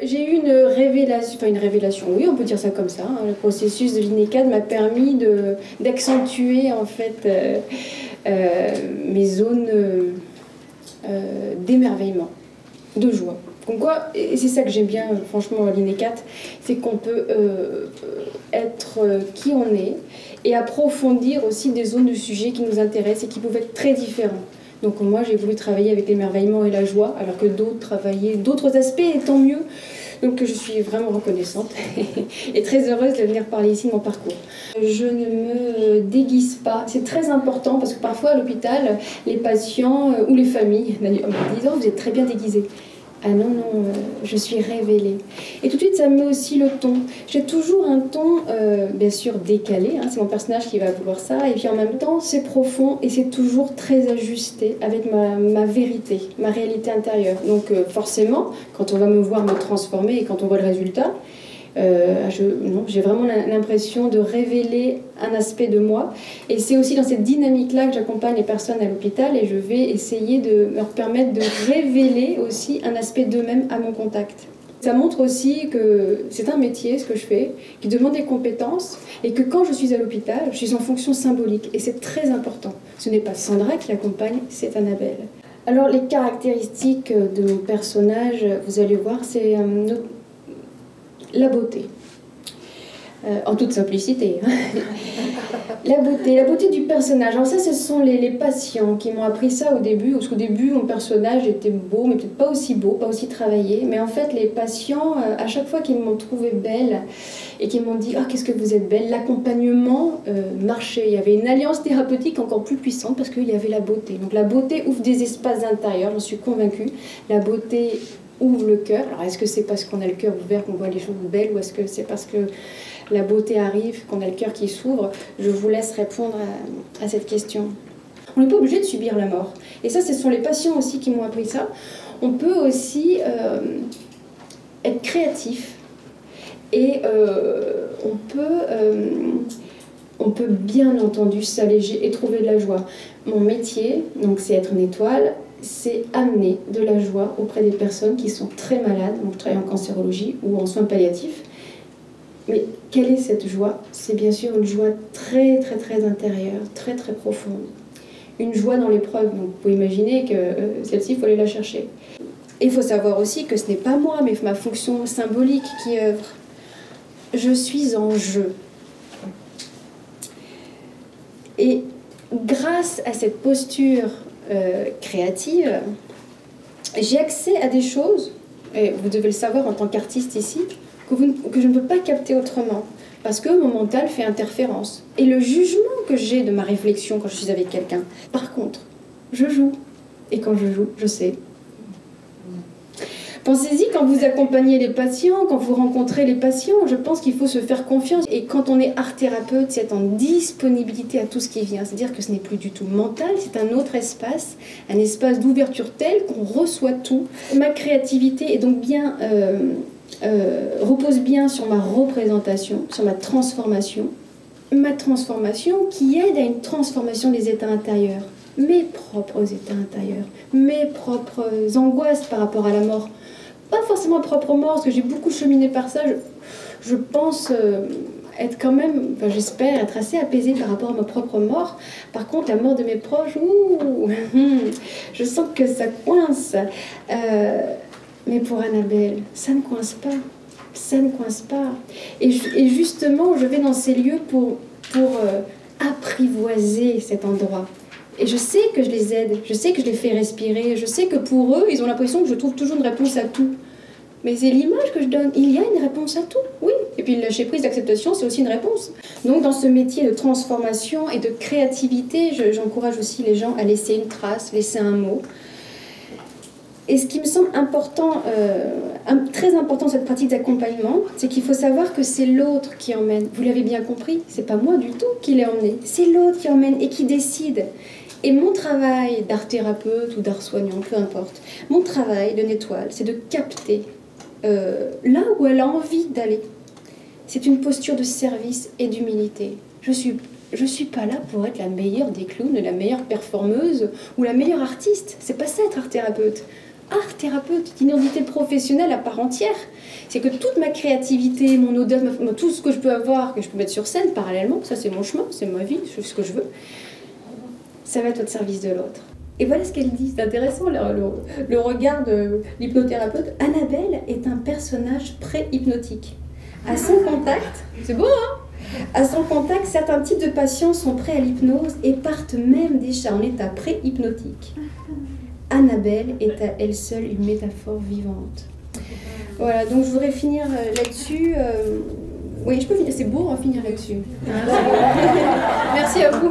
J'ai eu une révélation, oui, on peut dire ça comme ça. Hein. Le processus de l'INECAD m'a permis d'accentuer en fait mes zones d'émerveillement, de joie. Comme quoi, et c'est ça que j'aime bien franchement à l'INECAD, c'est qu'on peut être qui on est et approfondir aussi des zones de sujets qui nous intéressent et qui peuvent être très différents. Donc moi j'ai voulu travailler avec l'émerveillement et la joie, alors que d'autres travaillaient d'autres aspects, et tant mieux. Donc je suis vraiment reconnaissante et très heureuse de venir parler ici de mon parcours. Je ne me déguise pas, c'est très important parce que parfois à l'hôpital, les patients ou les familles me disent « Oh, vous êtes très bien déguisée ». Ah non, non, je suis révélée. Et tout de suite, ça me met aussi le ton. J'ai toujours un ton, bien sûr, décalé. Hein, c'est mon personnage qui va vouloir ça. Et puis en même temps, c'est profond et c'est toujours très ajusté avec ma vérité, ma réalité intérieure. Donc forcément, quand on va me voir me transformer et quand on voit le résultat, j'ai vraiment l'impression de révéler un aspect de moi. Et c'est aussi dans cette dynamique-là que j'accompagne les personnes à l'hôpital et je vais essayer de leur permettre de révéler aussi un aspect d'eux-mêmes à mon contact. Ça montre aussi que c'est un métier, ce que je fais, qui demande des compétences et que quand je suis à l'hôpital, je suis en fonction symbolique et c'est très important. Ce n'est pas Sandra qui accompagne, c'est Annabelle. Alors les caractéristiques de mon personnage, vous allez voir, c'est la beauté, en toute simplicité. La beauté du personnage. Alors ça, ce sont les patients qui m'ont appris ça au début, parce qu'au début, mon personnage était beau, mais peut-être pas aussi beau, pas aussi travaillé. Mais en fait, les patients, à chaque fois qu'ils m'ont trouvée belle et qu'ils m'ont dit « Ah, qu'est-ce que vous êtes belle », l'accompagnement marchait. Il y avait une alliance thérapeutique encore plus puissante parce qu'il y avait la beauté. Donc la beauté ouvre des espaces intérieurs, j'en suis convaincue. La beauté ouvre le cœur. Alors est-ce que c'est parce qu'on a le cœur ouvert qu'on voit les choses belles ou est-ce que c'est parce que la beauté arrive, qu'on a le cœur qui s'ouvre? Je vous laisse répondre à cette question. On n'est pas obligé de subir la mort. Et ça, ce sont les patients aussi qui m'ont appris ça. On peut aussi être créatif et on peut bien entendu s'alléger et trouver de la joie. Mon métier, donc, c'est être une étoile, c'est amener de la joie auprès des personnes qui sont très malades. Donc, je travaille en cancérologie ou en soins palliatifs. Mais quelle est cette joie? C'est bien sûr une joie très très très intérieure, très très profonde. Une joie dans l'épreuve, donc vous pouvez imaginer que celle-ci, il faut aller la chercher. Et il faut savoir aussi que ce n'est pas moi, mais ma fonction symbolique qui œuvre. Je suis en jeu. Et grâce à cette posture créative, j'ai accès à des choses, et vous devez le savoir en tant qu'artiste ici, que je ne peux pas capter autrement, parce que mon mental fait interférence. Et le jugement que j'ai de ma réflexion quand je suis avec quelqu'un, par contre, je joue. Et quand je joue, je sais. Pensez-y quand vous accompagnez les patients, quand vous rencontrez les patients, je pense qu'il faut se faire confiance. Et quand on est art thérapeute, c'est en disponibilité à tout ce qui vient. C'est-à-dire que ce n'est plus du tout mental, c'est un autre espace, un espace d'ouverture tel qu'on reçoit tout. Ma créativité est donc bien... repose bien sur ma représentation, sur ma transformation qui aide à une transformation des états intérieurs, mes propres états intérieurs, mes propres angoisses par rapport à la mort. Pas forcément propre mort, parce que j'ai beaucoup cheminé par ça. Je pense être quand même, enfin, j'espère être assez apaisée par rapport à ma propre mort. Par contre, la mort de mes proches, je sens que ça coince. Mais pour Annabelle, ça ne coince pas. Ça ne coince pas. Et justement, je vais dans ces lieux pour apprivoiser cet endroit. Et je sais que je les aide, je sais que je les fais respirer, je sais que pour eux, ils ont l'impression que je trouve toujours une réponse à tout. Mais c'est l'image que je donne. Il y a une réponse à tout, oui. Et puis le lâcher prise d'acceptation, c'est aussi une réponse. Donc dans ce métier de transformation et de créativité, j'encourage aussi les gens à laisser une trace, laisser un mot. Et ce qui me semble important, très important dans cette pratique d'accompagnement, c'est qu'il faut savoir que c'est l'autre qui emmène. Vous l'avez bien compris, c'est pas moi du tout qui l'ai emmené, c'est l'autre qui emmène et qui décide. Et mon travail d'art thérapeute ou d'art soignant, peu importe, mon travail de étoile, c'est de capter là où elle a envie d'aller. C'est une posture de service et d'humilité. Je suis je ne suis pas là pour être la meilleure des clowns, la meilleure performeuse ou la meilleure artiste. C'est pas ça être art thérapeute. Art thérapeute, c'est une identité professionnelle à part entière. C'est que toute ma créativité, mon audace, tout ce que je peux avoir, que je peux mettre sur scène parallèlement, ça c'est mon chemin, c'est ma vie, je fais ce que je veux, ça va être au service de l'autre. Et voilà ce qu'elle dit, c'est intéressant le regard de l'hypnothérapeute. Annabelle est un personnage pré-hypnotique. À son contact, c'est beau hein? À son contact, certains types de patients sont prêts à l'hypnose et partent même déjà en état pré-hypnotique. Annabelle est à elle seule une métaphore vivante. Voilà, donc je voudrais finir là-dessus. Oui, je peux finir, c'est beau, on va finir là-dessus. Merci à vous.